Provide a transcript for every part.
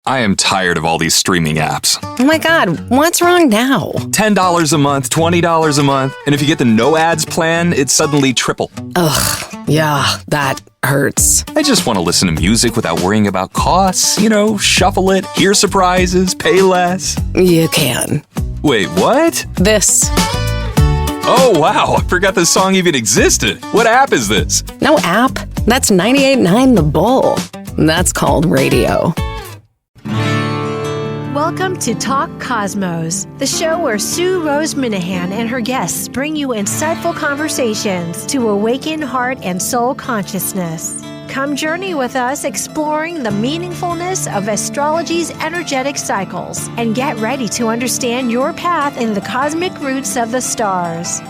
I am tired of all these streaming apps. Oh my God, what's wrong now? $10 a month, $20 a month, and if you get the no ads plan, it's suddenly triple. Ugh, yeah, that hurts. I just want to listen to music without worrying about costs, shuffle it, hear surprises, pay less. You can. Wait, what? This. Oh, wow, I forgot this song even existed. What app is this? No app. That's 98.9 The Bull. That's called radio. Welcome to Talk Cosmos, the show where Sue Rose Minahan and her guests bring you insightful conversations to awaken heart and soul consciousness. Come journey with us exploring the meaningfulness of astrology's energetic cycles and get ready to understand your path in the cosmic roots of the stars.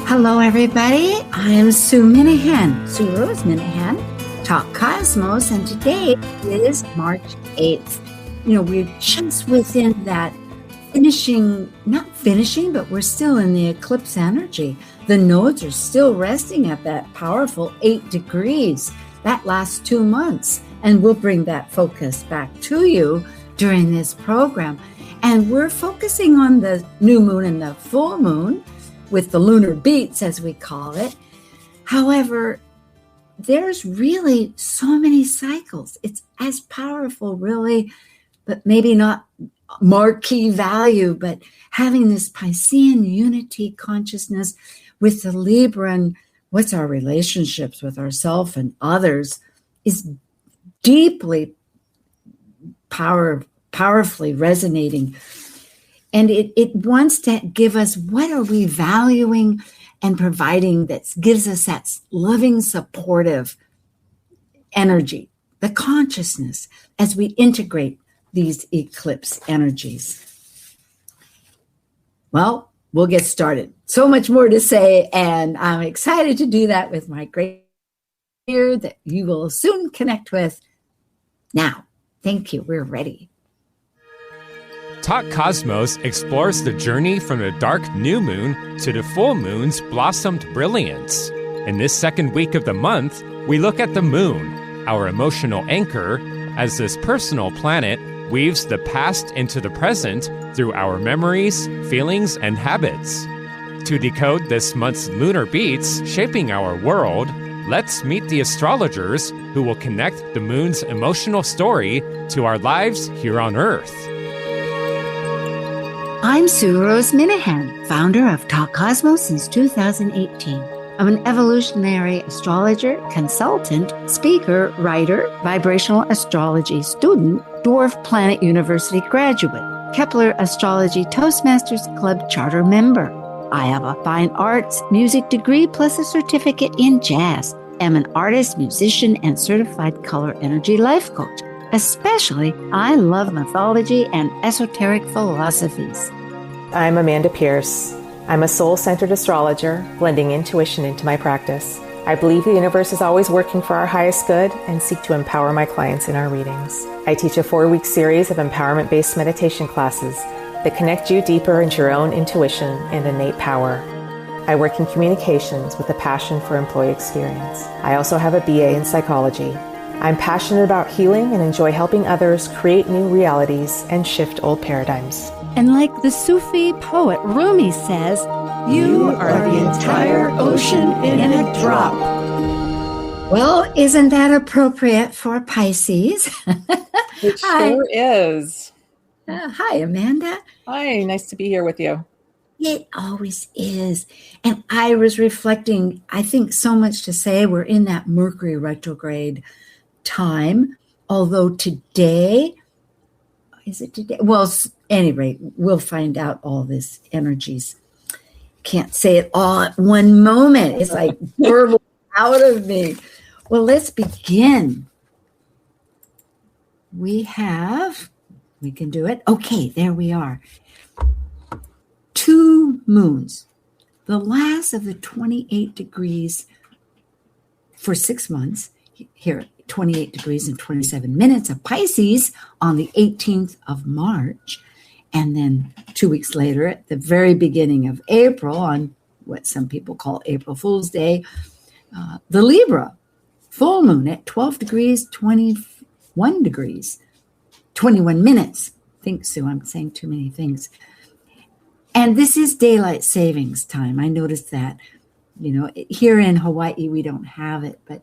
Hello, everybody. I'm Sue Minahan, Sue Rose Minahan, Talk Cosmos, and today is March 8th. We're just within that not finishing, but we're still in the eclipse energy. The nodes are still resting at that powerful 8 degrees. That lasts 2 months, and we'll bring that focus back to you during this program. And we're focusing on the new moon and the full moon, with the lunar beats, as we call it. However, there's really so many cycles. It's as powerful, really, but maybe not marquee value, but having this Piscean unity consciousness with the Libra and what's our relationships with ourselves and others is deeply powerfully resonating. And it wants to give us what are we valuing and providing that gives us that loving, supportive energy, the consciousness as we integrate these eclipse energies. Well, we'll get started. So much more to say, and I'm excited to do that with my great ear that you will soon connect with. Now, thank you. We're ready. Talk Cosmos explores the journey from the dark new moon to the full moon's blossomed brilliance. In this second week of the month, we look at the moon, our emotional anchor, as this personal planet weaves the past into the present through our memories, feelings, and habits. To decode this month's lunar beats shaping our world, let's meet the astrologers who will connect the moon's emotional story to our lives here on Earth. I'm Sue Rose Minahan, founder of Talk Cosmos since 2018. I'm an evolutionary astrologer, consultant, speaker, writer, vibrational astrology student, Dwarf Planet University graduate, Kepler Astrology Toastmasters Club charter member. I have a fine arts music degree plus a certificate in jazz. I'm an artist, musician, and certified color energy life coach. Especially, I love mythology and esoteric philosophies. I'm Amanda Pierce. I'm a soul-centered astrologer, blending intuition into my practice. I believe the universe is always working for our highest good and seek to empower my clients in our readings. I teach a 4-week series of empowerment-based meditation classes that connect you deeper into your own intuition and innate power. I work in communications with a passion for employee experience. I also have a BA in psychology. I'm passionate about healing and enjoy helping others create new realities and shift old paradigms. And like the Sufi poet Rumi says, you are the entire ocean in a drop. Well, isn't that appropriate for Pisces? It sure is. Hi, Amanda. Hi, nice to be here with you. It always is. And I was reflecting, I think so much to say. We're in that Mercury retrograde time, although today, is it today? Well, at any rate, we'll find out all this energies. Can't say it all at one moment. It's like burbled out of me. Well, let's begin. We can do it. Okay, there we are. 2 moons, the last of the 28 degrees for 6 months, here, 28 degrees and 27 minutes of Pisces on the 18th of March. And then 2 weeks later, at the very beginning of April, on what some people call April Fool's Day, the Libra Full Moon at 12 degrees, 21 degrees, 21 minutes. Think, Sue, I'm saying too many things. And this is daylight savings time. I noticed that, here in Hawaii, we don't have it, but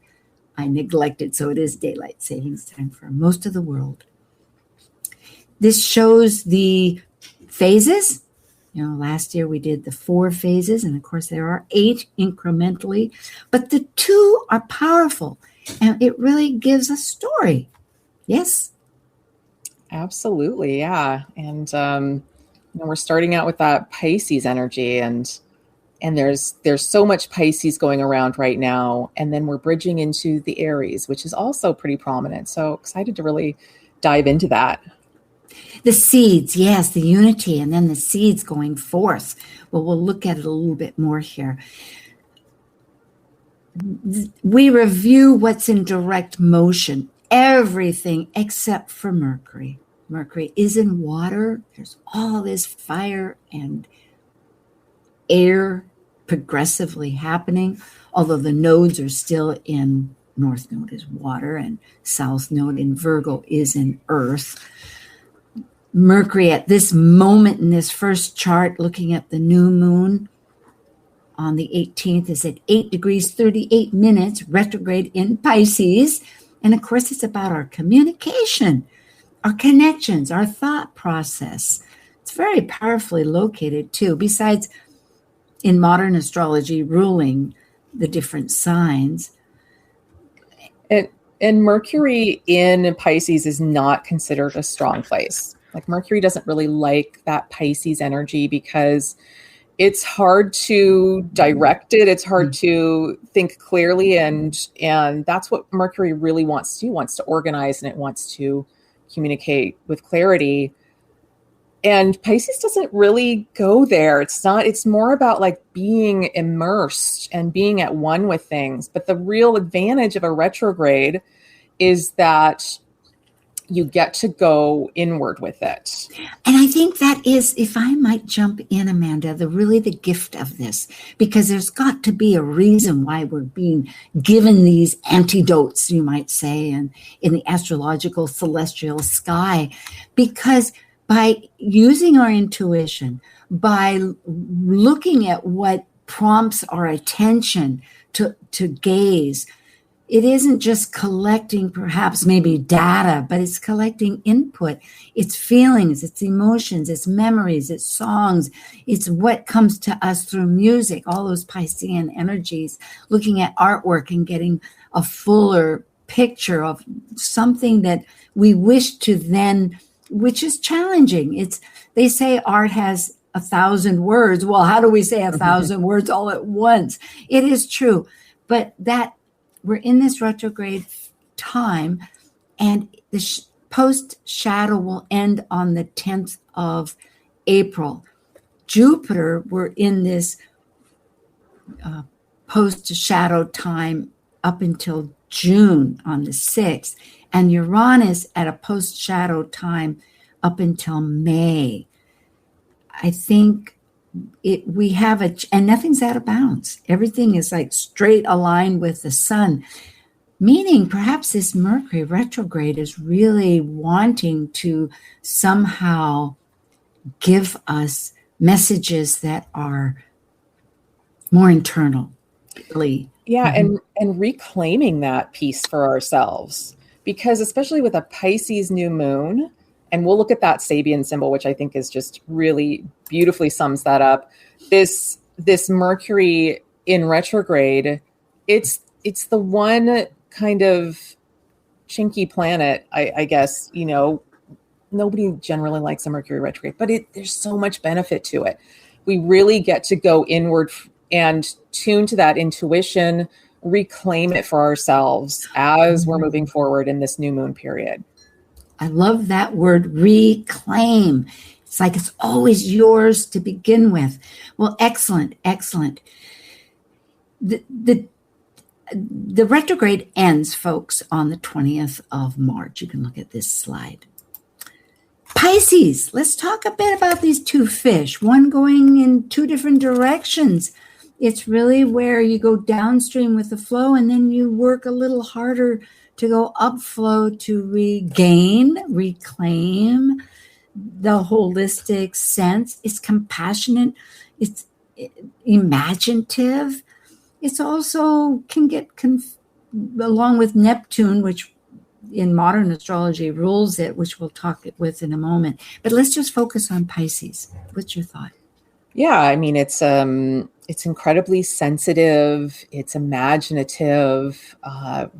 I neglect it. So it is daylight savings time for most of the world. This shows the phases. Last year we did the 4 phases, and of course there are 8 incrementally, but the 2 are powerful, and it really gives a story. Yes? Absolutely, yeah. And we're starting out with that Pisces energy, and there's so much Pisces going around right now, and then we're bridging into the Aries, which is also pretty prominent. So excited to really dive into that. The seeds, yes, the unity, and then the seeds going forth. Well, we'll look at it a little bit more here. We review what's in direct motion, everything except for Mercury. Mercury is in water. There's all this fire and air progressively happening, although the nodes are still in North Node is water and South Node in Virgo is in Earth. Mercury at this moment in this first chart, looking at the new moon on the 18th, is at 8 degrees, 38 minutes, retrograde in Pisces. And of course, it's about our communication, our connections, our thought process. It's very powerfully located too, besides in modern astrology ruling the different signs. And Mercury in Pisces is not considered a strong place. Like Mercury doesn't really like that Pisces energy because it's hard to direct it. It's hard to think clearly. And that's what Mercury really wants to do. It wants to organize and it wants to communicate with clarity. And Pisces doesn't really go there. It's more about like being immersed and being at one with things. But the real advantage of a retrograde is that you get to go inward with it. And I think that is, if I might jump in, Amanda, the gift of this, because there's got to be a reason why we're being given these antidotes, you might say, and in the astrological celestial sky, because by using our intuition, by looking at what prompts our attention to gaze, it isn't just collecting perhaps maybe data, but it's collecting input. It's feelings, it's emotions, it's memories, it's songs. It's what comes to us through music, all those Piscean energies, looking at artwork and getting a fuller picture of something that we wish to then, which is challenging. They say art has 1,000 words. Well, how do we say 1,000 words all at once? It is true. But that we're in this retrograde time, and the post shadow will end on the 10th of April. Jupiter, we're in this post shadow time up until June on the 6th, and Uranus at a post shadow time up until May. I think we have and nothing's out of bounds. Everything is like straight aligned with the sun, meaning perhaps this Mercury retrograde is really wanting to somehow give us messages that are more internal. Yeah, and reclaiming that peace for ourselves, because especially with a Pisces new moon, and we'll look at that Sabian symbol, which I think is just really beautifully sums that up. This Mercury in retrograde, it's the one kind of chinky planet, I guess, nobody generally likes a Mercury retrograde, but there's so much benefit to it. We really get to go inward and tune to that intuition, reclaim it for ourselves as we're moving forward in this new moon period. I love that word, reclaim. It's like it's always yours to begin with. Well, excellent. The retrograde ends, folks, on the 20th of March. You can look at this slide. Pisces, let's talk a bit about these two fish, one going in two different directions. It's really where you go downstream with the flow and then you work a little harder to go upflow to regain, reclaim the holistic sense. It's compassionate. It's imaginative. It's also can get along with Neptune, which in modern astrology rules it, which we'll talk with in a moment. But let's just focus on Pisces. What's your thought? Yeah, I mean, it's incredibly sensitive. It's imaginative,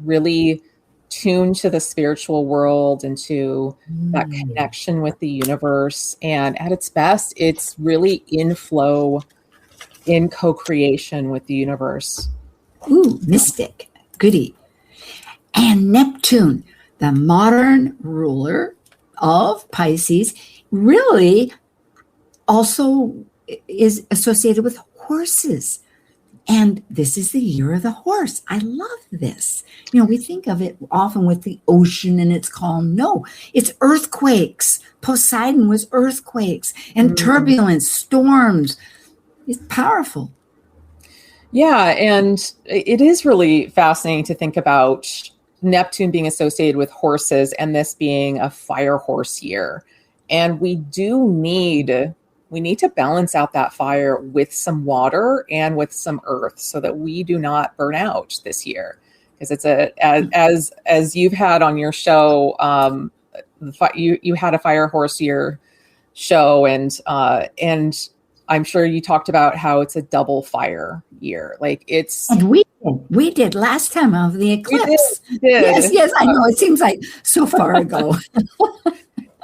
really tuned to the spiritual world and to that connection with the universe. And at its best, it's really in flow, in co-creation with the universe. Ooh, mystic. Goody. And Neptune, the modern ruler of Pisces, really also is associated with horses. And this is the year of the horse. I love this. We think of it often with the ocean and its calm. No, it's earthquakes. Poseidon was earthquakes and turbulence, storms. It's powerful. Yeah, and it is really fascinating to think about Neptune being associated with horses and this being a fire horse year. And we need to balance out that fire with some water and with some earth so that we do not burn out this year. Because it's as you've had on your show, you had a fire horse year show, and I'm sure you talked about how it's a double fire year. Like it's, and we did last time of the eclipse. We did. Yes, I know. It seems like so far ago.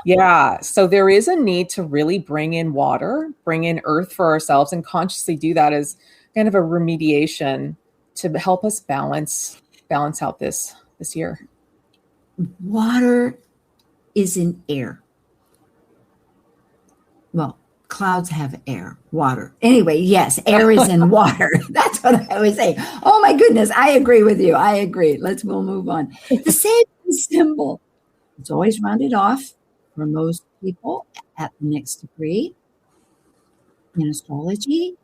Yeah. So there is a need to really bring in water, bring in earth for ourselves, and consciously do that as kind of a remediation to help us balance out this year. Water is in air. Well, clouds have air, water. Anyway, yes, air is in water. That's what I always say. Oh my goodness, I agree with you. I agree. We'll move on. The same symbol. It's always rounded off for most people at the next degree. In astrology,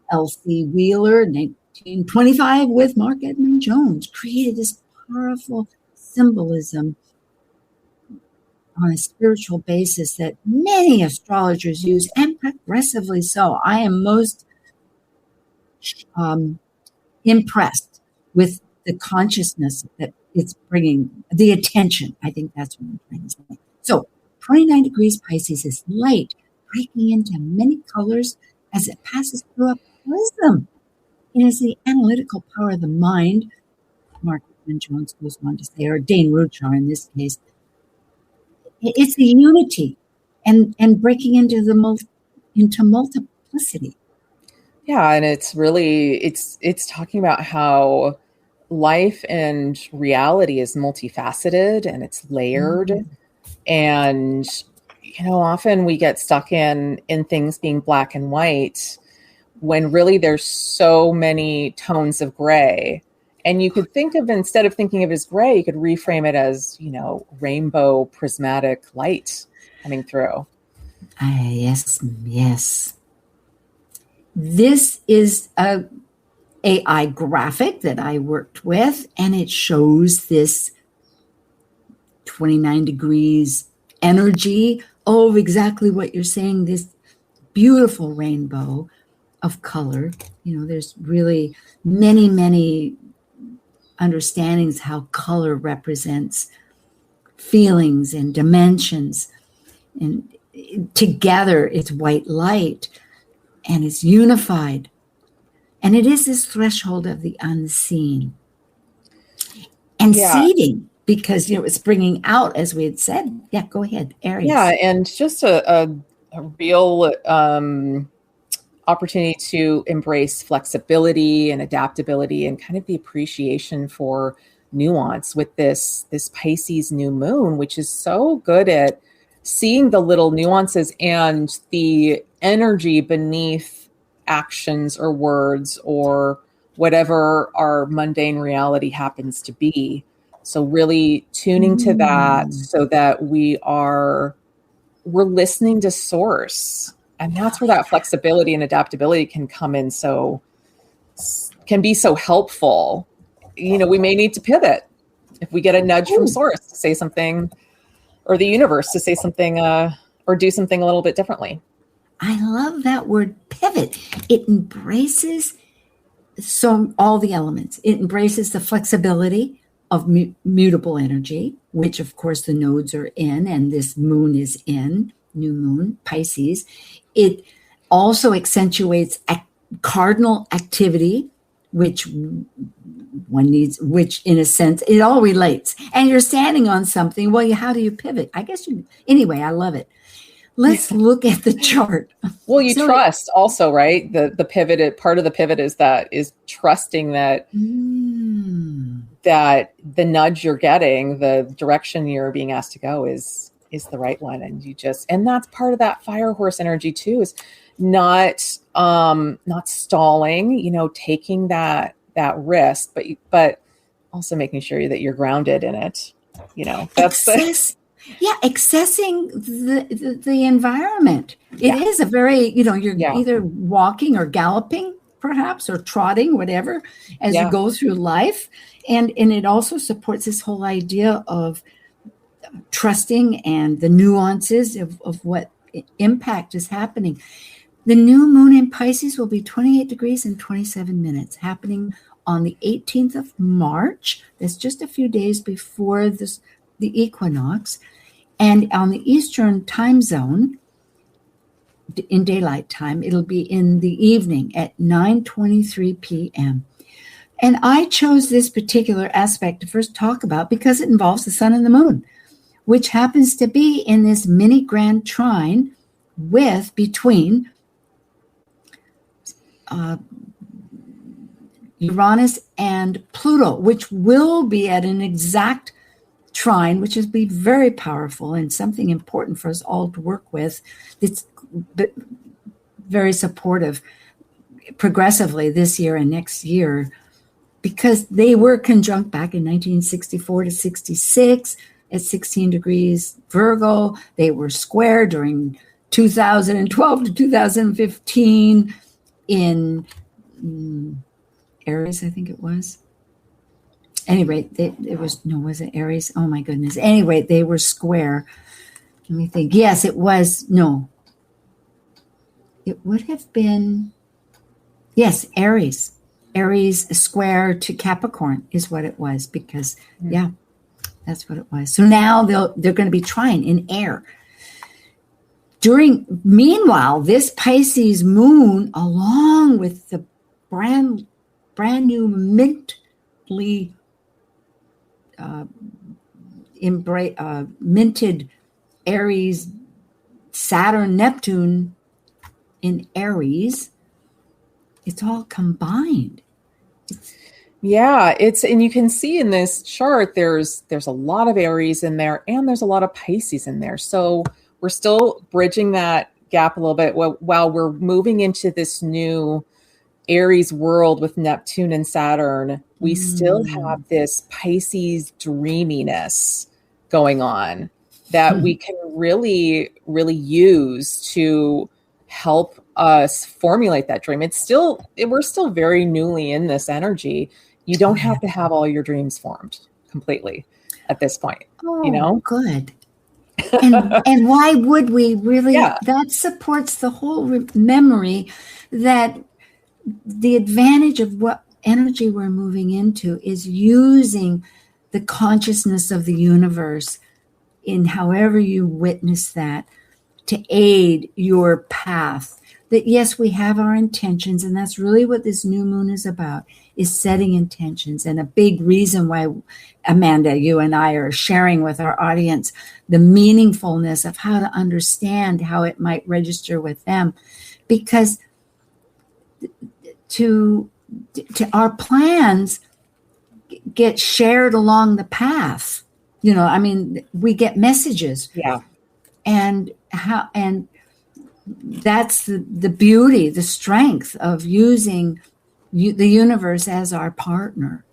Elsie Wheeler, 1925, with Mark Edmund Jones, created this powerful symbolism on a spiritual basis that many astrologers use, and progressively so. I am most impressed with the consciousness that it's bringing, the attention. I think that's what I'm trying to say. So 29 degrees Pisces is light, breaking into many colors as it passes through a prism. It is the analytical power of the mind, Mark Edmund Jones goes on to say, or Dane Ruchar in this case. It's the unity and breaking into multiplicity. Yeah, and it's really it's talking about how life and reality is multifaceted and it's layered. And often we get stuck in things being black and white when really there's so many tones of gray. And you could instead of thinking of it as gray, you could reframe it as, rainbow prismatic light coming through. Yes. This is a AI graphic that I worked with, and it shows this 29 degrees energy of exactly what you're saying, this beautiful rainbow of color. There's really many, many understandings how color represents feelings and dimensions, and together it's white light and it's unified, and it is this threshold of the unseen and seeding, because it's bringing out, as we had said. Go ahead, Aries. And just a real opportunity to embrace flexibility and adaptability and kind of the appreciation for nuance with this Pisces new moon, which is so good at seeing the little nuances and the energy beneath actions or words or whatever our mundane reality happens to be. So really tuning to that so that we're listening to source And that's where that flexibility and adaptability can come in, can be so helpful. We may need to pivot if we get a nudge from source to say something, or the universe to say something, or do something a little bit differently. I love that word pivot. It embraces all the elements. It embraces the flexibility of mutable energy, which of course the nodes are in, and this moon is in, new moon, Pisces. It also accentuates cardinal activity, which one needs, which in a sense, it all relates. And you're standing on something. Well, how do you pivot? I guess anyway, I love it. Let's look at the chart. Well, you trust also, right? The pivot, part of the pivot is trusting that that the nudge you're getting, the direction you're being asked to go is the right one. And that's part of that fire horse energy too, is not stalling, taking that risk, but also making sure that you're grounded in it. Accessing the environment. It is a very, you're either walking or galloping, perhaps, or trotting, whatever, as you go through life. And it also supports this whole idea of trusting and the nuances of what impact is happening. The new moon in Pisces will be 28 degrees and 27 minutes, happening on the 18th of March. That's just a few days before the equinox. And on the Eastern time zone, in daylight time, it'll be in the evening at 9:23 p.m. And I chose this particular aspect to first talk about because it involves the sun and the moon, which happens to be in this mini grand trine between Uranus and Pluto, which will be at an exact trine, which is be very powerful and something important for us all to work with. It's very supportive progressively this year and next year, because they were conjunct back in 1964 to 66 at 16 degrees Virgo. They were square during 2012 to 2015 in Aries, I think it was. Anyway, was it Aries? Oh my goodness. Anyway, they were square. Let me think. Yes, it was. No. It would have been, yes, Aries. Aries square to Capricorn is what it was, because, that's what it was. So now they're going to be trine in air. Meanwhile, this Pisces moon, along with the brand new mintly minted Aries, Saturn, Neptune in Aries, it's all combined. And you can see in this chart, there's a lot of Aries in there, and there's a lot of Pisces in there. So we're still bridging that gap a little bit while we're moving into this new Aries world with Neptune and Saturn. We still have this Pisces dreaminess going on that we can really, really use to help us formulate that dream. We're still very newly in this energy. You don't have to have all your dreams formed completely at this point. Good. And why would we really? That supports the whole memory that the advantage of what energy we're moving into is using the consciousness of the universe in however you witness that to aid your path. That yes, we have our intentions, and that's really what this new moon is about, is setting intentions. And a big reason why, Amanda, you and I are sharing with our audience the meaningfulness of how to understand how it might register with them, because to our plans get shared along the path. We get messages. And that's the beauty, the strength of using the universe as our partner.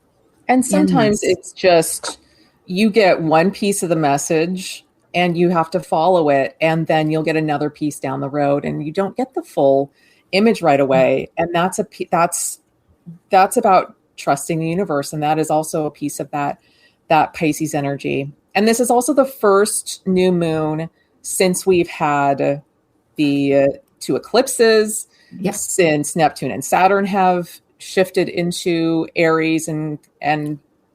And sometimes it's just you get one piece of the message and you have to follow it, and then you'll get another piece down the road, and you don't get the full image right away. And that's about trusting the universe, and that is also a piece of that Pisces energy. And this is also the first new moon since we've had the 2 eclipses, since Neptune and Saturn have shifted into Aries and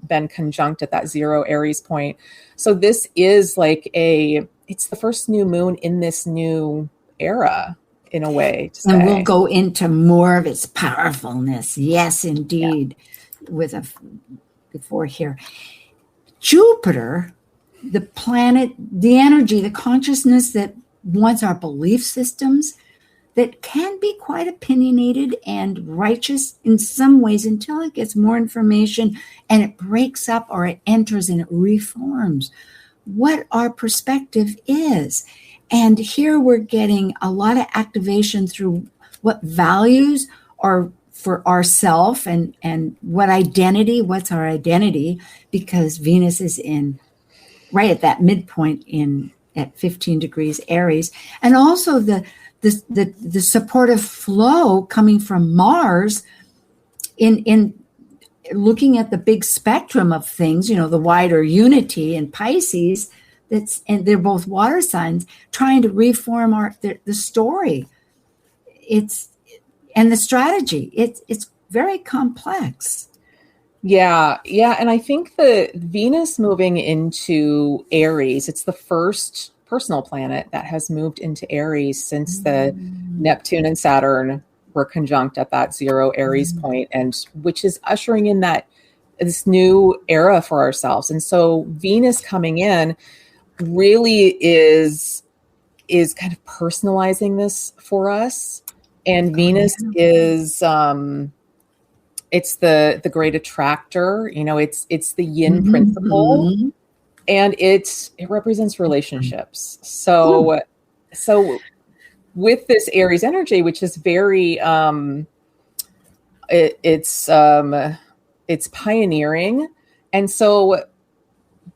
been conjunct at that 0 Aries point. So this is like it's the first new moon in this new era, in a way to say. And we'll go into more of its powerfulness. Yes, indeed. Yeah. Before here. Jupiter, the planet, the energy, the consciousness that wants our belief systems, that can be quite opinionated and righteous in some ways until it gets more information and it breaks up, or it enters and it reforms what our perspective is. And here we're getting a lot of activation through what values are for ourself, and what's our identity, because Venus is right at that midpoint at 15 degrees Aries. And also the supportive flow coming from Mars in looking at the big spectrum of things, the wider unity in Pisces, and they're both water signs, trying to reform the story. And the strategy. It's very complex. Yeah. And I think the Venus moving into Aries, it's the first personal planet that has moved into Aries since the Neptune and Saturn were conjunct at that 0 Aries point, and which is ushering in this new era for ourselves. And so Venus coming in really is kind of personalizing this for us. And Venus is it's the great attractor, it's the yin principle, and it represents relationships. So with this Aries energy, which is very it's pioneering, and so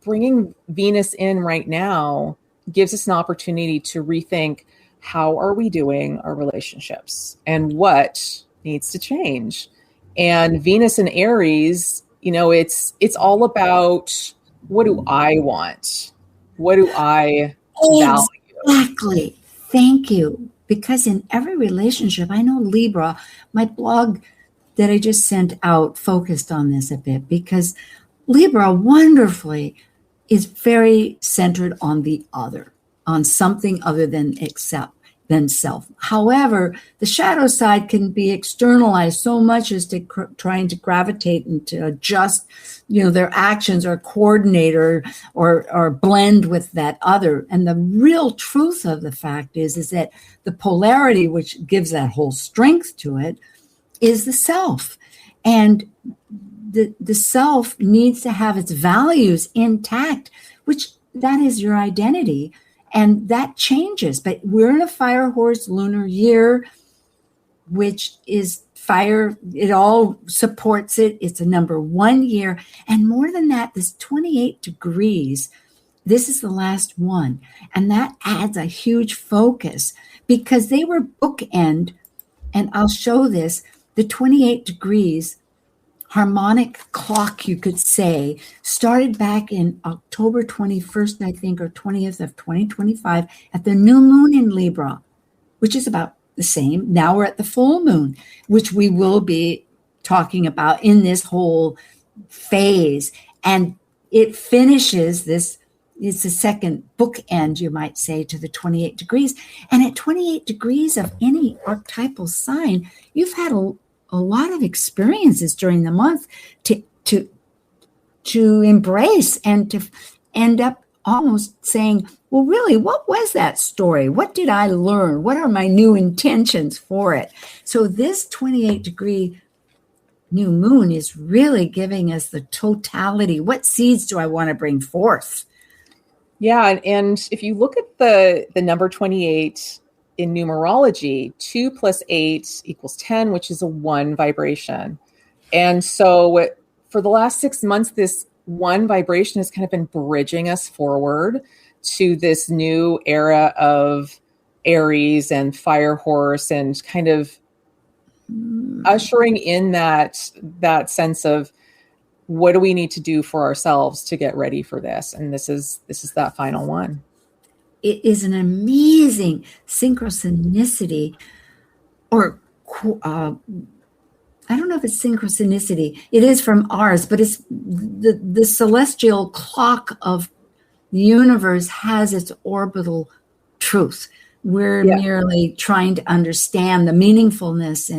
bringing Venus in right now gives us an opportunity to rethink, how are we doing our relationships and what needs to change? And Venus in Aries, it's all about, what do I want? What do I value? Exactly. Thank you. Because in every relationship, I know Libra, my blog that I just sent out focused on this a bit, because Libra wonderfully is very centered on the other, on something other than self. However, the shadow side can be externalized so much as to trying to gravitate and to adjust, their actions, or coordinate or blend with that other. And the real truth of the fact is that the polarity, which gives that whole strength to it, is the self. And the self needs to have its values intact, which that is your identity. And that changes. But we're in a fire horse lunar year, which is fire. It all supports it. It's a number 1 year. And more than that, this 28 degrees, this is the last one. And that adds a huge focus, because they were bookend. And I'll show this. The 28 degrees harmonic clock, you could say, started back in October 21st, I think, or 20th of 2025 at the new moon in Libra, which is about the same. Now we're at the full moon, which we will be talking about in this whole phase. And it finishes this, it's the second bookend, you might say, to the 28 degrees. And at 28 degrees of any archetypal sign, you've had a lot of experiences during the month to embrace, and to end up almost saying, well, really, what was that story? What did I learn? What are my new intentions for it? So this 28 degree new moon is really giving us the totality. What seeds do I want to bring forth? Yeah. And if you look at the number 28 in numerology, 2 + 8 = 10, which is a 1 vibration. And so for the last 6 months, this 1 vibration has kind of been bridging us forward to this new era of Aries and Fire Horse, and kind of ushering in that sense of what do we need to do for ourselves to get ready for this. And this is that final one. It is an amazing synchronicity, or I don't know if it's synchronicity. It is from ours, but it's the celestial clock of the universe has its orbital truth. We're merely trying to understand the meaningfulness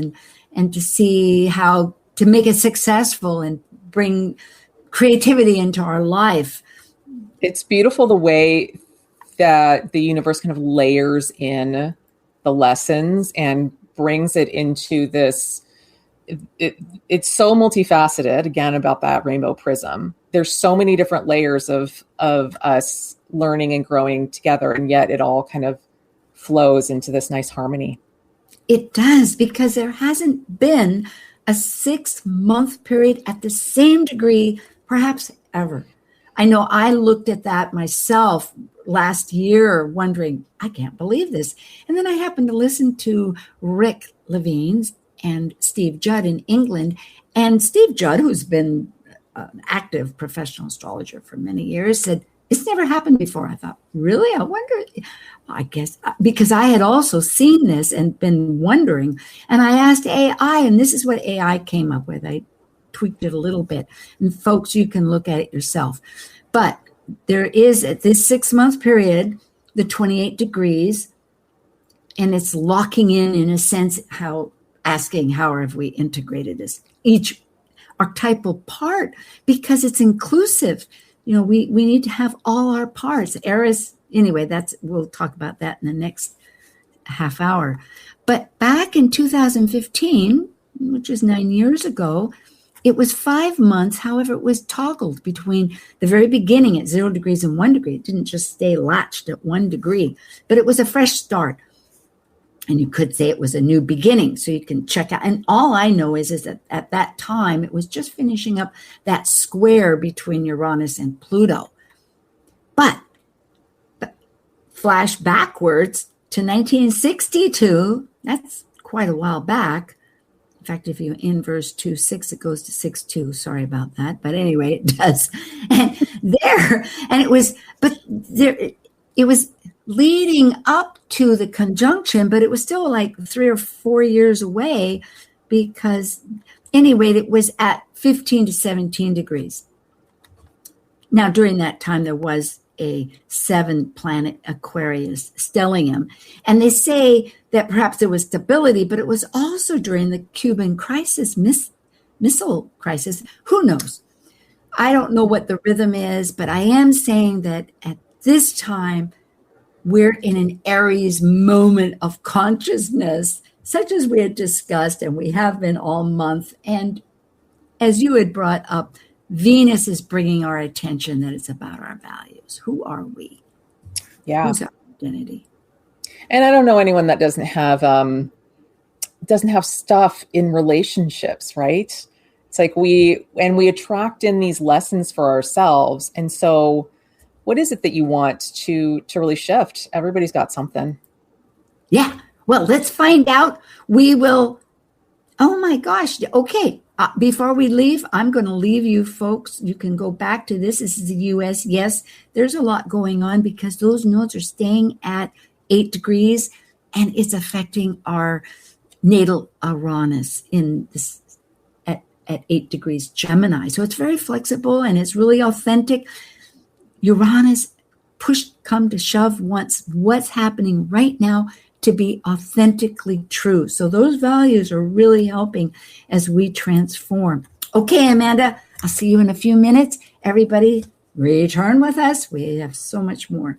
and to see how to make it successful and bring creativity into our life. It's beautiful the way that the universe kind of layers in the lessons and brings it into this. It's so multifaceted, again, about that rainbow prism. There's so many different layers of us learning and growing together, and yet it all kind of flows into this nice harmony. It does, because there hasn't been a 6-month period at the same degree, perhaps ever. I know I looked at that myself last year wondering, I can't believe this. And then I happened to listen to Rick Levine's and Steve Judd in England. And Steve Judd, who's been an active professional astrologer for many years, said, it's never happened before. I thought, really? I wonder. I guess because I had also seen this and been wondering. And I asked AI, and this is what AI came up with. I tweaked it a little bit. And folks, you can look at it yourself. But there is, at this 6-month period, the 28 degrees, and it's locking in a sense, asking how have we integrated this, each archetypal part, because it's inclusive. You know, we need to have all our parts. Eris, anyway, we'll talk about that in the next half hour. But back in 2015, which is 9 years ago, it was 5 months. However, it was toggled between the very beginning at 0 degrees and 1 degree. It didn't just stay latched at 1 degree, but it was a fresh start. And you could say it was a new beginning, so you can check out. And all I know is that at that time, it was just finishing up that square between Uranus and Pluto. But flash backwards to 1962, that's quite a while back. In fact, if you inverse 2-6, it goes to 6-2. Sorry about that. But anyway, it does. And it was leading up to the conjunction, but it was still like 3 or 4 years away, because anyway, it was at 15 to 17 degrees. Now, during that time, there was a 7-planet Aquarius stellium, and they say that perhaps there was stability, but it was also during the Cuban crisis, missile crisis. Who knows? I don't know what the rhythm is, but I am saying that at this time, we're in an Aries moment of consciousness, such as we had discussed, and we have been all month. And as you had brought up, Venus is bringing our attention that it's about our values. Who are we? Yeah. Who's our identity? And I don't know anyone that doesn't have stuff in relationships, right? It's like we attract in these lessons for ourselves. And so what is it that you want to really shift? Everybody's got something. Yeah. Well, let's find out. We will. Oh my gosh. Okay. Before we leave, I'm going to leave you folks. You can go back to this. This is the U.S. Yes, there's a lot going on because those nodes are staying at 8 degrees, and it's affecting our natal Uranus in this at 8 degrees Gemini. So it's very flexible and it's really authentic. Uranus push come to shove wants what's happening right now to be authentically true. So those values are really helping as we transform. Okay, Amanda, I'll see you in a few minutes. Everybody, return with us. We have so much more.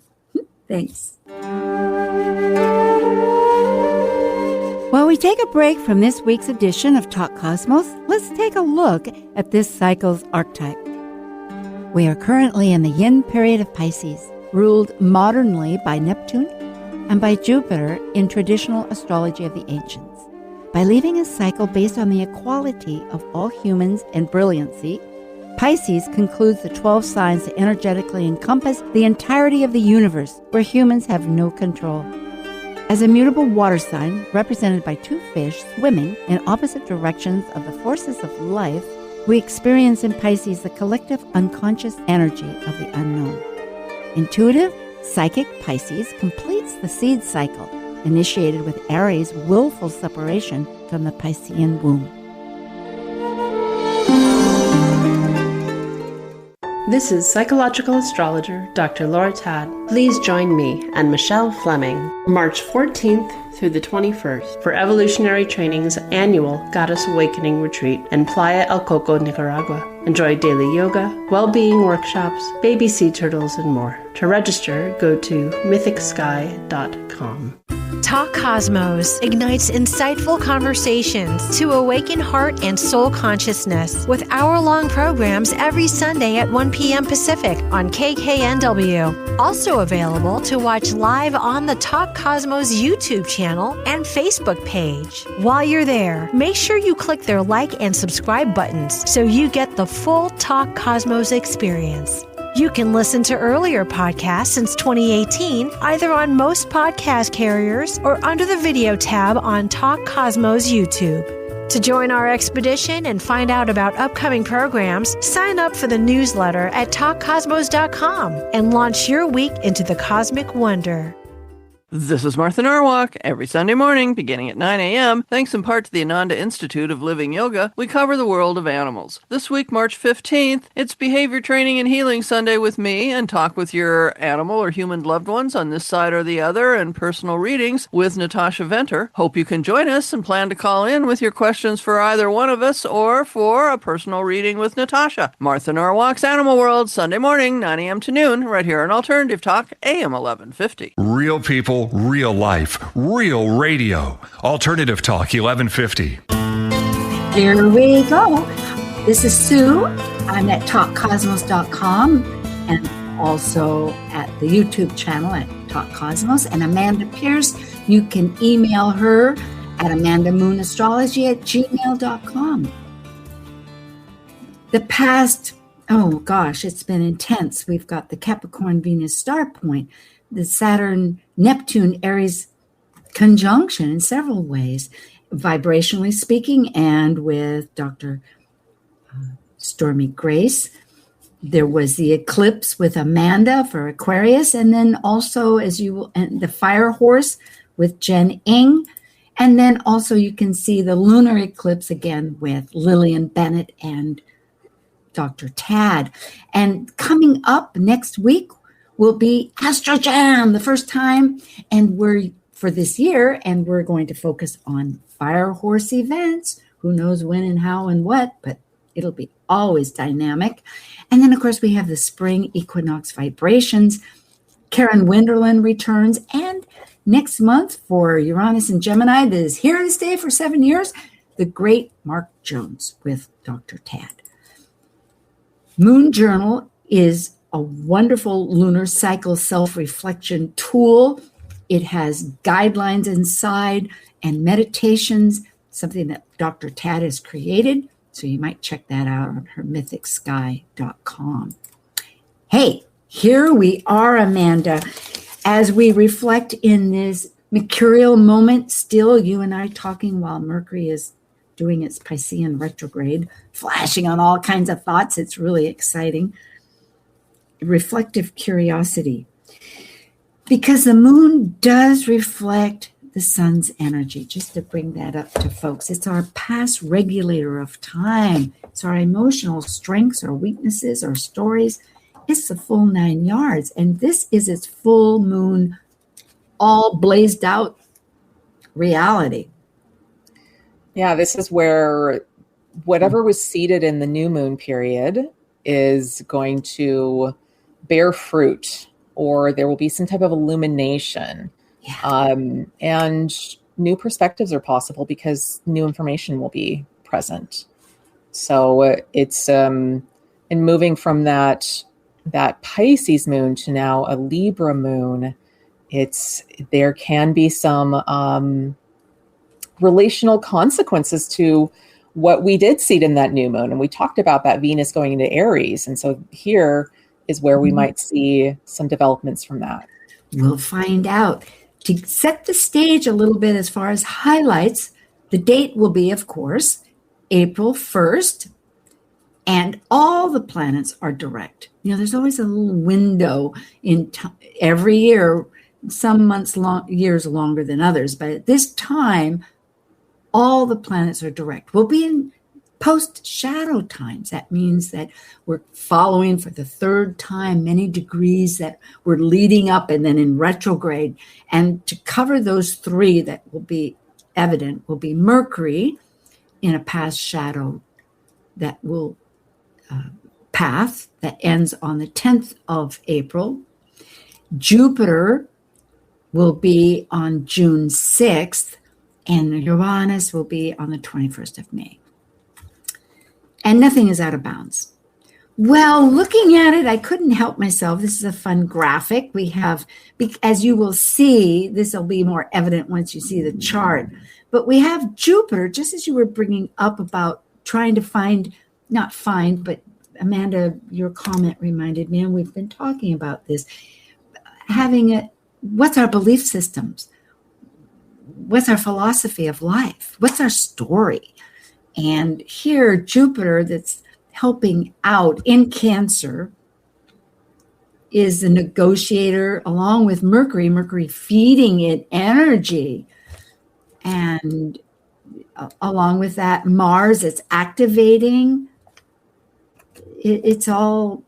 Thanks. While we take a break from this week's edition of Talk Cosmos, let's take a look at this cycle's archetype. We are currently in the yin period of Pisces, ruled modernly by Neptune and by Jupiter in traditional astrology of the ancients. By leaving a cycle based on the equality of all humans and brilliancy, Pisces concludes the 12 signs that energetically encompass the entirety of the universe, where humans have no control. As a mutable water sign represented by two fish swimming in opposite directions of the forces of life, we experience in Pisces the collective unconscious energy of the unknown. Intuitive, psychic Pisces completes the seed cycle, initiated with Aries' willful separation from the Piscean womb. This is psychological astrologer Dr. Now.Chat. Please join me and Michelle Fleming March 14th through the 21st for Evolutionary Training's annual Goddess Awakening Retreat in Playa El Coco, Nicaragua. Enjoy daily yoga, well-being workshops, baby sea turtles, and more. To register, go to mythicsky.com. Talk Cosmos ignites insightful conversations to awaken heart and soul consciousness with hour-long programs every Sunday at 1 p.m. Pacific on KKNW. Also available to watch live on the Talk Cosmos YouTube channel and Facebook page. While you're there, make sure you click their like and subscribe buttons so you get the full Talk Cosmos experience. You can listen to earlier podcasts since 2018, either on most podcast carriers or under the video tab on Talk Cosmos YouTube. To join our expedition and find out about upcoming programs, sign up for the newsletter at talkcosmos.com and launch your week into the cosmic wonder. This is Martha Norwalk. Every Sunday morning, beginning at 9 a.m., thanks in part to the Ananda Institute of Living Yoga, we cover the world of animals. This week, March 15th, it's Behavior Training and Healing Sunday with me, and talk with your animal or human loved ones on this side or the other, and personal readings with Natasha Venter. Hope you can join us and plan to call in with your questions for either one of us or for a personal reading with Natasha. Martha Norwalk's Animal World, Sunday morning, 9 a.m. to noon, right here on Alternative Talk, AM 1150. Real people, real life, real radio. Alternative Talk 1150. Here we go. This is Sue. I'm at talkcosmos.com and also at the YouTube channel at Talk Cosmos. And Amanda Pierce, you can email her at amandamoonastrology@gmail.com. The past, oh gosh, it's been intense. We've got the Capricorn Venus star point, the Saturn Neptune Aries conjunction in several ways, vibrationally speaking, and with Dr. Stormy Grace. There was the eclipse with Amanda for Aquarius, and then also and the fire horse with Jen Ing. And then also you can see the lunar eclipse again with Lillian Bennett and Dr. Tad. And coming up next week will be Astro Jam, the first time, and we're for this year, and we're going to focus on fire horse events. Who knows when and how and what, but it'll be always dynamic. And then, of course, we have the spring equinox vibrations. Karen Wenderlin returns, and next month for Uranus and Gemini, that is here to stay for 7 years, the great Mark Jones with Dr. Tad. Moon Journal is a wonderful lunar cycle self-reflection tool. It has guidelines inside and meditations, something that Dr. Tad has created. So you might check that out on her mythicsky.com. Hey, here we are, Amanda, as we reflect in this mercurial moment, still you and I talking while Mercury is doing its Piscean retrograde, flashing on all kinds of thoughts. It's really exciting. Reflective curiosity, because the moon does reflect the sun's energy. Just to bring that up to folks, it's our past regulator of time. It's our emotional strengths, our weaknesses, our stories. It's the full 9 yards, and this is its full moon, all blazed out reality. Yeah, this is where whatever was seeded in the new moon period is going to bear fruit, or there will be some type of illumination. Yeah. And new perspectives are possible because new information will be present. So it's in moving from that Pisces moon to now a Libra moon, there can be some relational consequences to what we did see in that new moon. And we talked about that Venus going into Aries. And so here is where we might see some developments from that. We'll find out. To set the stage a little bit as far as highlights, the date will be, of course, April 1st, and all the planets are direct. There's always a little window in every year, some months years longer than others, but at this time, all the planets are direct. We'll be in post-shadow times. That means that we're following for the third time many degrees that we're leading up and then in retrograde. And to cover those three that will be evident will be Mercury in a past shadow that will path that ends on the 10th of April. Jupiter will be on June 6th, and Uranus will be on the 21st of May. And nothing is out of bounds. Well, looking at it, I couldn't help myself. This is a fun graphic. We have, as you will see, this will be more evident once you see the chart, but we have Jupiter, just as you were bringing up about trying to not find, but Amanda, your comment reminded me, and we've been talking about this, what's our belief systems? What's our philosophy of life? What's our story? And here, Jupiter, that's helping out in Cancer, is the negotiator along with Mercury feeding it energy. And along with that, Mars, it's activating. It's all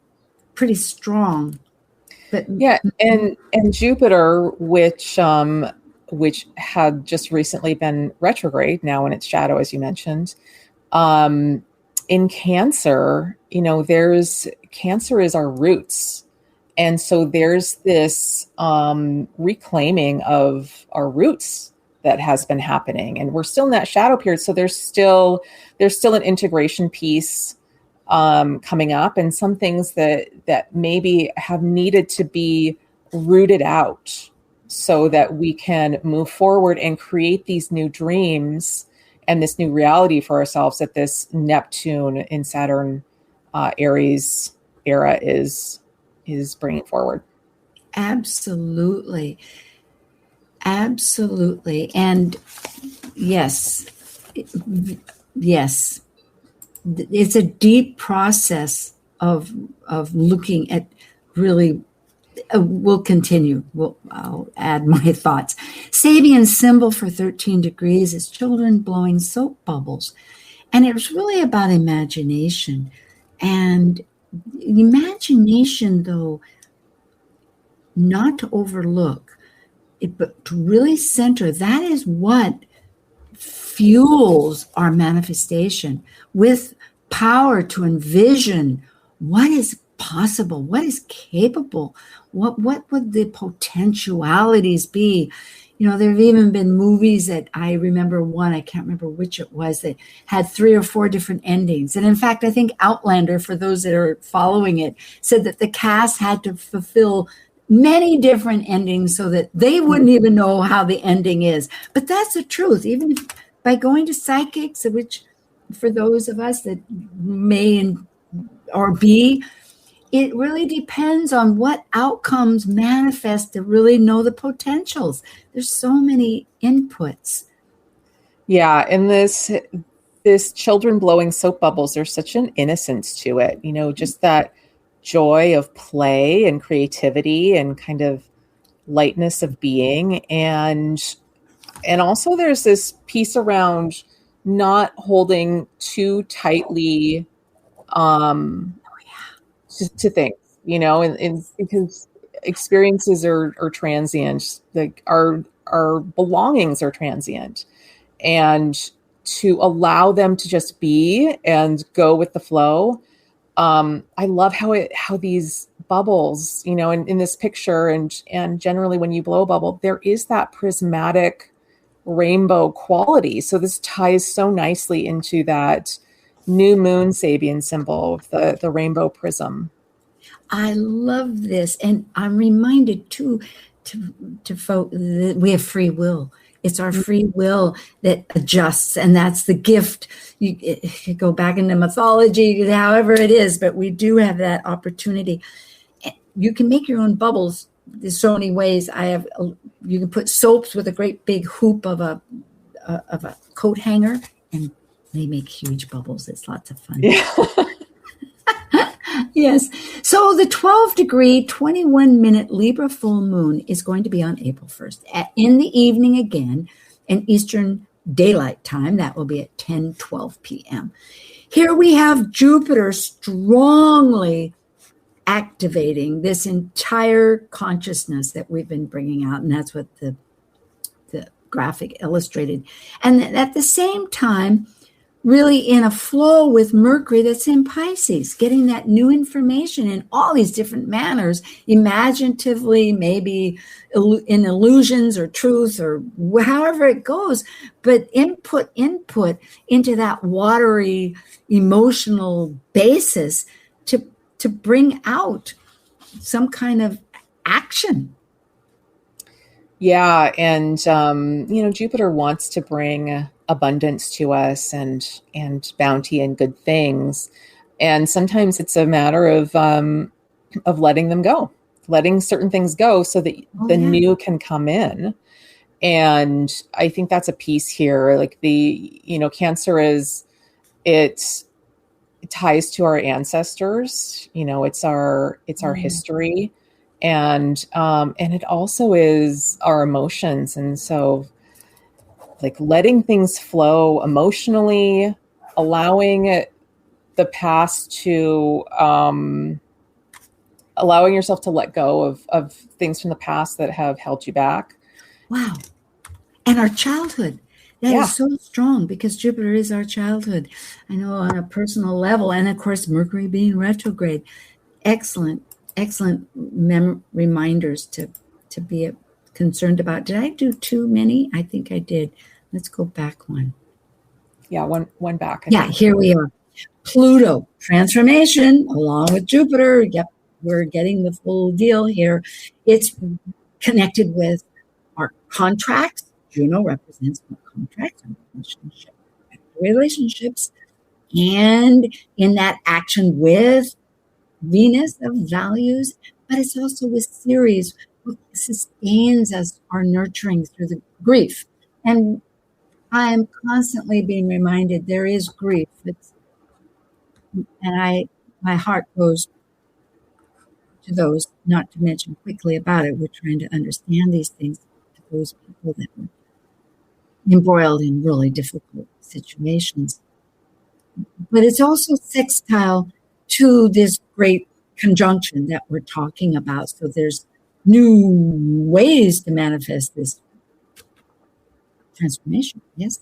pretty strong. But yeah, and Jupiter, which had just recently been retrograde, now in its shadow, as you mentioned, in Cancer, Cancer is our roots. And so there's this reclaiming of our roots that has been happening. And we're still in that shadow period. So there's still an integration piece coming up, and some things that maybe have needed to be rooted out so that we can move forward and create these new dreams and this new reality for ourselves that this Neptune in Saturn Aries era is bringing forward. Absolutely. And yes, it's a deep process of looking at really. We'll continue. I'll add my thoughts. Sabian symbol for 13 degrees is children blowing soap bubbles. And it was really about imagination. And imagination, though, not to overlook, but to really center, that is what fuels our manifestation with power to envision what is possible, what is capable, what would the potentialities be. There have even been movies that I remember one, I can't remember which it was, that had 3 or 4 different endings. And in fact, I think Outlander, for those that are following it, said that the cast had to fulfill many different endings so that they wouldn't even know how the ending is. But that's the truth. Even by going to psychics, which for those of us that may or be, it really depends on what outcomes manifest to really know the potentials. There's so many inputs. Yeah, and this children blowing soap bubbles, there's such an innocence to it. Just that joy of play and creativity and kind of lightness of being. And also there's this piece around not holding too tightly to things, and because experiences are transient, like our belongings are transient, and to allow them to just be and go with the flow. I love how these bubbles, in this picture and generally when you blow a bubble, there is that prismatic rainbow quality. So this ties so nicely into that new moon Sabian symbol of the rainbow prism. I love this. And I'm reminded too, to folk that we have free will. It's our free will that adjusts, and that's the gift. You go back into mythology, however it is, but we do have that opportunity. You can make your own bubbles. There's so many ways. You can put soaps with a great big hoop of a coat hanger, and they make huge bubbles. It's lots of fun. Yeah. Yes. So the 12-degree, 21-minute Libra full moon is going to be on April 1st in the evening again, in Eastern Daylight Time. That will be at 10:12 p.m. Here we have Jupiter strongly activating this entire consciousness that we've been bringing out, and that's what the graphic illustrated. And at the same time, really in a flow with Mercury that's in Pisces, getting that new information in all these different manners, imaginatively, maybe in illusions or truth or however it goes, but input into that watery emotional basis to bring out some kind of action. Yeah. And, Jupiter wants to bring abundance to us and bounty and good things. And sometimes it's a matter of letting them go, letting certain things go so that new can come in. And I think that's a piece here. Like Cancer it ties to our ancestors, it's our history. And it also is our emotions. And so like letting things flow emotionally, allowing the past to, allowing yourself to let go of things from the past that have held you back. Wow. And our childhood. That is so strong because Jupiter is our childhood. I know on a personal level, and of course, Mercury being retrograde. Excellent reminders to be concerned about. Did I do too many? I think I did. Let's go back one. Yeah, one back. Here we are. Pluto transformation along with Jupiter. Yep, we're getting the full deal here. It's connected with our contracts. Juno represents our contracts and relationships. And in that action with Venus of values, but it's also with Ceres, what sustains us, our nurturing through the grief. And I am constantly being reminded there is grief. My heart goes to those, not to mention quickly about it. We're trying to understand these things to those people that were embroiled in really difficult situations. But it's also sextile to this great conjunction that we're talking about. So there's new ways to manifest this transformation. Yes.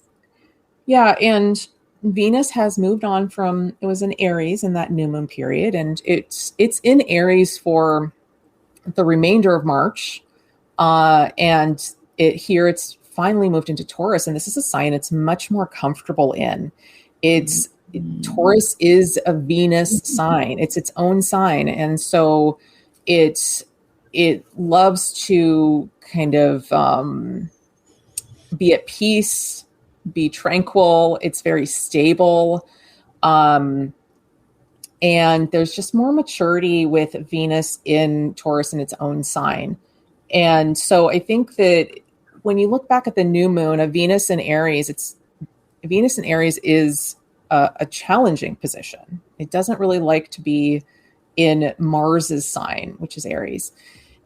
Yeah. And Venus has moved on from, it was in Aries in that new moon period. And it's in Aries for the remainder of March. And it's finally moved into Taurus. And this is a sign it's much more comfortable in. Taurus is a Venus sign. It's its own sign. And so it loves to kind of be at peace, be tranquil. It's very stable. And there's just more maturity with Venus in Taurus in its own sign. And so I think that when you look back at the new moon of Venus in Aries, Venus in Aries is a challenging position. It doesn't really like to be in Mars's sign, which is Aries.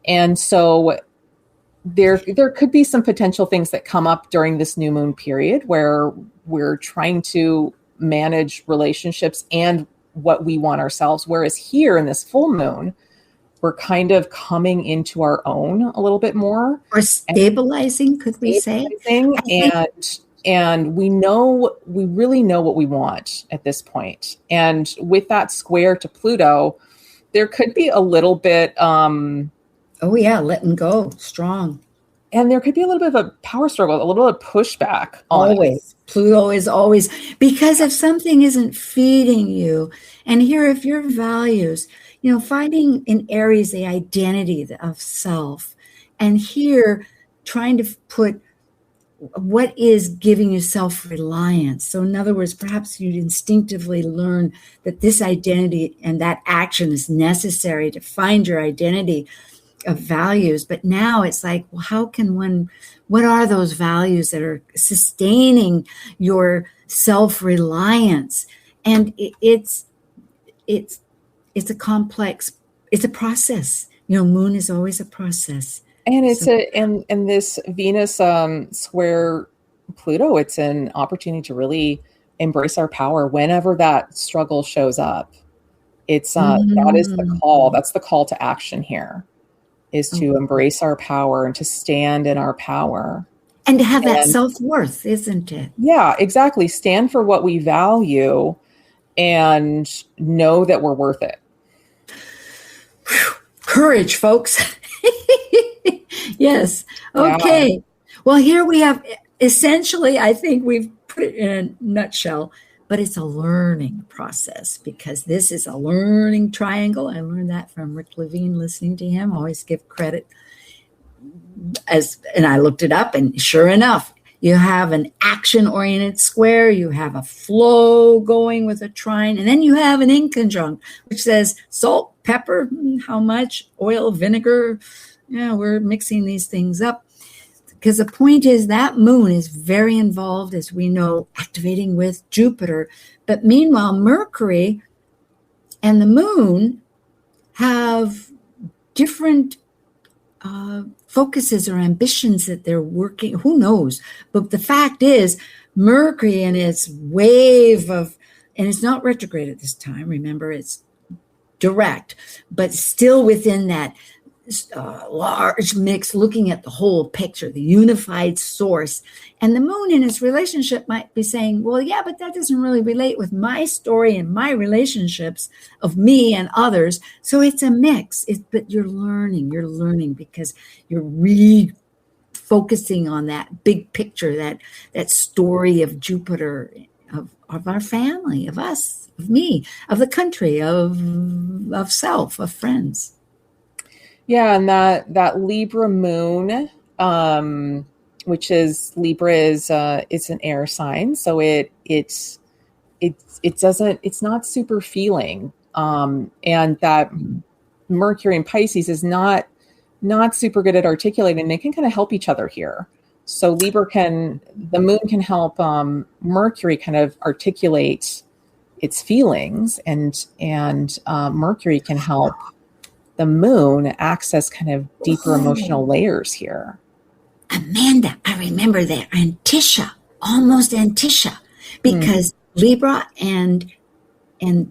And so there could be some potential things that come up during this new moon period where we're trying to manage relationships and what we want ourselves. Whereas here in this full moon, we're kind of coming into our own a little bit more. Or stabilizing, could we say? And we really know what we want at this point. And with that square to Pluto, there could be a little bit... letting go, strong. And there could be a little bit of a power struggle, a little bit of pushback. Always. Pluto is always, because if something isn't feeding you, and here if your values, finding in Aries the identity of self, and here trying to put what is giving you self-reliance? So in other words, perhaps you'd instinctively learn that this identity and that action is necessary to find your identity of values. But now it's like, well, what are those values that are sustaining your self-reliance? And it's a complex, it's a process. Moon is always a process. And it's and this Venus square Pluto, it's an opportunity to really embrace our power whenever that struggle shows up. It's that is the call. That's the call to action here, is to embrace our power and to stand in our power. And to have that self-worth, isn't it? Yeah, exactly. Stand for what we value and know that we're worth it. Courage, folks. Yes. Okay. Yeah. Well, here we have essentially, I think we've put it in a nutshell, but it's a learning process because this is a learning triangle. I learned that from Rick Levine, listening to him. Always give credit. And I looked it up, and sure enough, you have an action-oriented square, you have a flow going with a trine, and then you have an inconjunct, which says salt, pepper, how much, oil, vinegar. Yeah, we're mixing these things up. Because the point is that moon is very involved, as we know, activating with Jupiter. But meanwhile, Mercury and the moon have different focuses or ambitions that they're working. Who knows? But the fact is, Mercury and its wave of, and it's not retrograde at this time. Remember, it's direct, but still within that large mix, looking at the whole picture, the unified source. And the moon in its relationship might be saying, well, yeah, but that doesn't really relate with my story and my relationships of me and others. So it's a mix. But you're learning because you're refocusing on that big picture, that story of Jupiter, of our family, of us, of me, of the country, of self, of friends. Yeah, and that Libra moon, which is Libra is it's an air sign, so it's not super feeling, and that Mercury in Pisces is not super good at articulating. They can kind of help each other here. So the moon can help Mercury kind of articulate its feelings, and Mercury can help the moon access kind of deeper emotional layers here. Amanda, I remember that. Almost Antisha, because Libra and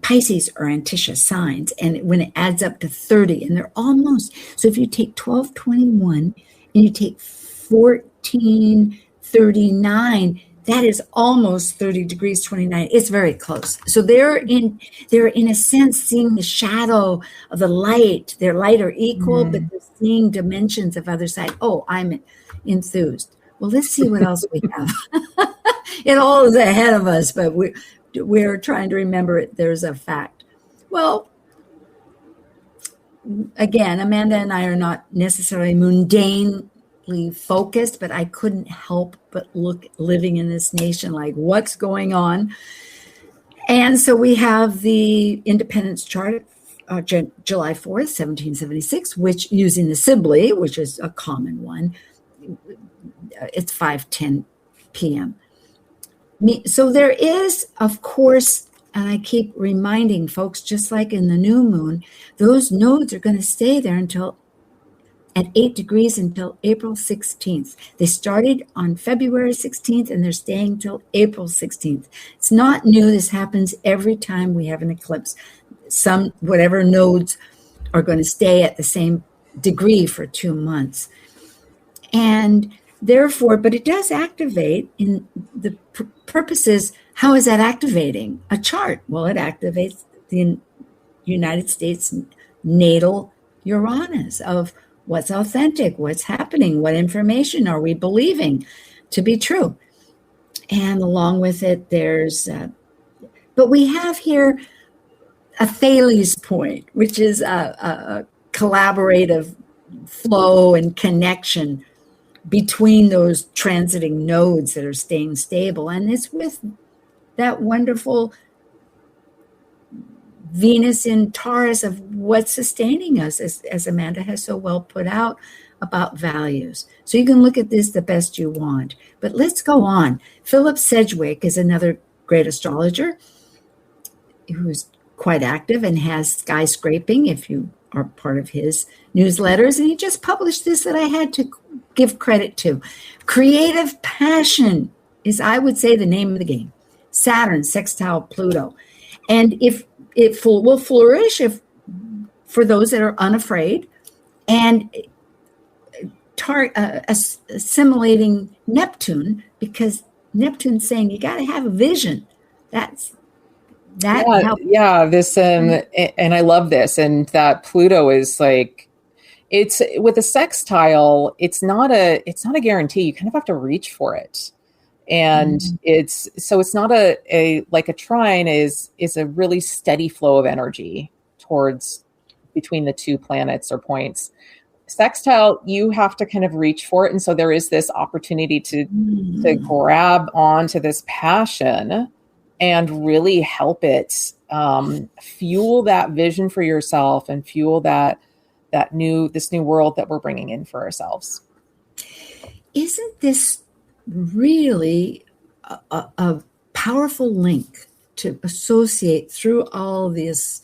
Pisces are Antisha signs. And when it adds up to 30, and they're almost, so if you take 1221 and you take 1439, that is almost 30 degrees 29. It's very close. So they're in a sense seeing the shadow of the light. Their light are equal, but they're seeing dimensions of other side. Oh, I'm enthused. Well, let's see what else we have. It all is ahead of us, but we're trying to remember it. There's a fact. Well, again, Amanda and I are not necessarily mundane focused, but I couldn't help but look living in this nation like what's going on. And so we have the independence chart, July 4th, 1776, which using the Sibley, which is a common one, it's 5:10 p.m. So there is, of course, and I keep reminding folks, just like in the new moon, those nodes are going to stay there at 8 degrees until April 16th. They started on February 16th and they're staying till April 16th. It's not new. This happens every time we have an eclipse. Whatever nodes are going to stay at the same degree for 2 months. And therefore, but it does activate in the purposes. How is that activating? A chart. Well, it activates the United States natal Uranus of what's authentic, what's happening, what information are we believing to be true. And along with it, but we have here a Thales point, which is a collaborative flow and connection between those transiting nodes that are staying stable. And it's with that wonderful Venus in Taurus of what's sustaining us, as Amanda has so well put out about values. So you can look at this the best you want. But let's go on. Philip Sedgwick is another great astrologer who's quite active and has skyscraping, if you are part of his newsletters. And he just published this that I had to give credit to. Creative passion is, I would say, the name of the game. Saturn sextile Pluto. And if it will flourish if for those that are unafraid, and assimilating Neptune, because Neptune's saying you got to have a vision. That helps. Yeah, this and I love this, and that Pluto is like, it's with a sextile. It's not a guarantee. You kind of have to reach for it, and it's not a like a trine is a really steady flow of energy towards between the two planets or points. Sextile, you have to kind of reach for it, and so there is this opportunity to grab onto this passion and really help it fuel that vision for yourself and fuel this new world that we're bringing in for ourselves. Isn't this really a powerful link to associate through all this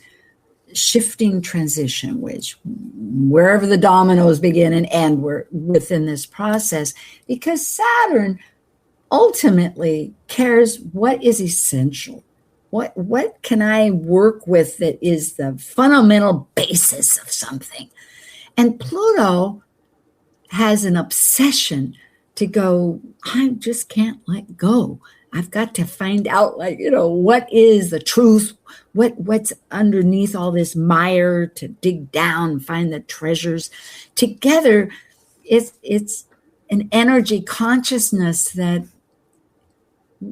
shifting transition, which wherever the dominoes begin and end, we're within this process, because Saturn ultimately cares what is essential. What can I work with that is the fundamental basis of something? And Pluto has an obsession to go, I just can't let go. I've got to find out, what is the truth? What's underneath all this mire, to dig down and find the treasures. Together, it's an energy consciousness that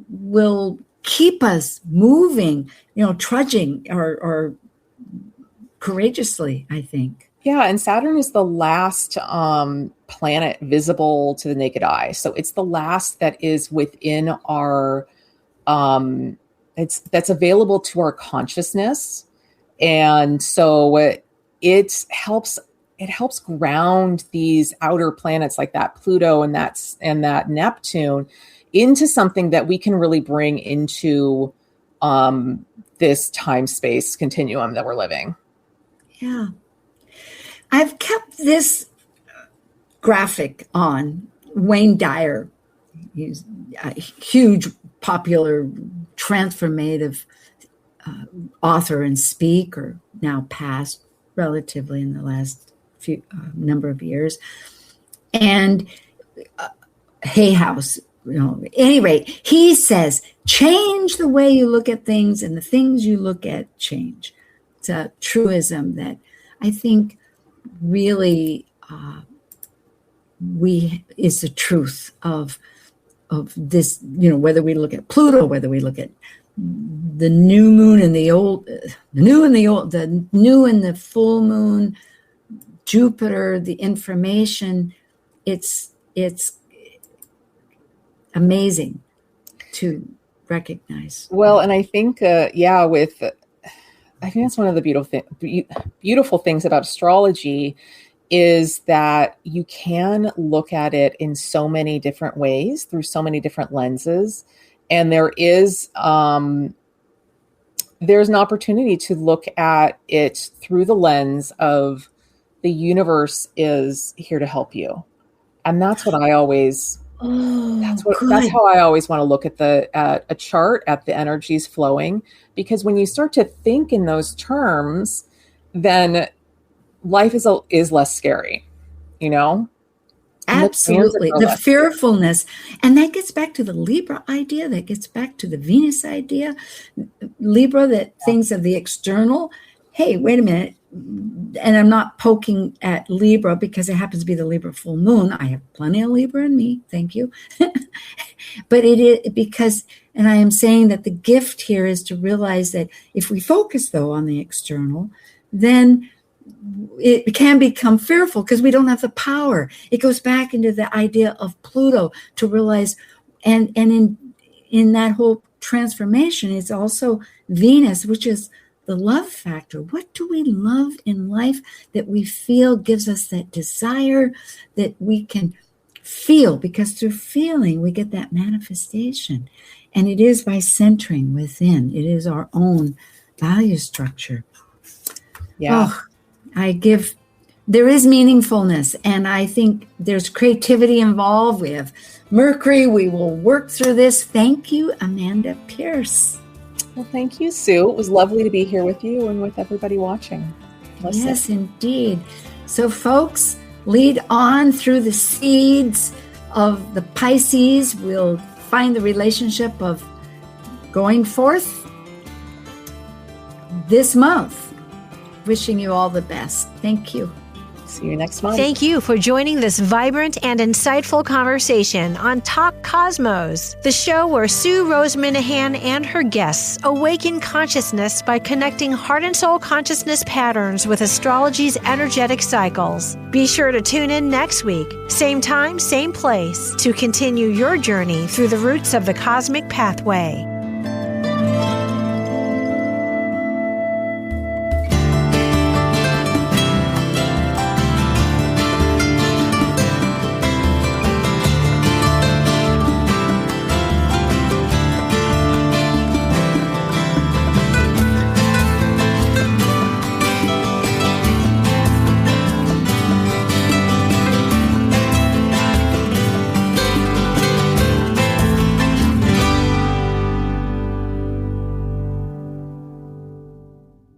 will keep us moving, trudging or courageously, I think. Yeah, and Saturn is the last planet visible to the naked eye. So it's the last that is within our, that's available to our consciousness. And so it helps ground these outer planets like that Pluto and that Neptune into something that we can really bring into this time-space continuum that we're living. Yeah. I've kept this graphic on Wayne Dyer. He's a huge, popular, transformative author and speaker, now passed relatively in the last few number of years. And Hay House, at any rate, he says, change the way you look at things and the things you look at change. It's a truism that I think really is the truth of this, whether we look at Pluto, whether we look at the new moon and the new and the full moon, Jupiter, the information, it's amazing to recognize. Well, and I think, I think that's one of the beautiful things about astrology is that you can look at it in so many different ways through so many different lenses. And there's an opportunity to look at it through the lens of the universe is here to help you. And that's what I always, that's how I always want to look at a chart, at the energies flowing, because when you start to think in those terms, then life is less scary, Absolutely. The fearfulness. And that gets back to the Libra idea, that gets back to the Venus idea. Libra, that things of the external. Hey, wait a minute. And I'm not poking at Libra because it happens to be the Libra full moon. I have plenty of Libra in me. Thank you. But it is because, and I am saying that the gift here is to realize that if we focus though on the external, then it can become fearful because we don't have the power. It goes back into the idea of Pluto to realize, and in that whole transformation, it's also Venus, which is the love factor. What do we love in life that we feel gives us that desire that we can feel? Because through feeling, we get that manifestation. And it is by centering within. It is our own value structure. Yeah. There is meaningfulness, and I think there's creativity involved. We have Mercury. We will work through this. Thank you, Amanda Pierce. Well, thank you, Sue. It was lovely to be here with you and with everybody watching. Yes, indeed. So, folks, lead on through the seeds of the Pisces. We'll find the relationship of going forth this month. Wishing you all the best. Thank you. See you next month. Thank you for joining this vibrant and insightful conversation on Talk Cosmos, the show where Sue Rose Minahan and her guests awaken consciousness by connecting heart and soul consciousness patterns with astrology's energetic cycles. Be sure to tune in next week, same time, same place, to continue your journey through the roots of the cosmic pathway.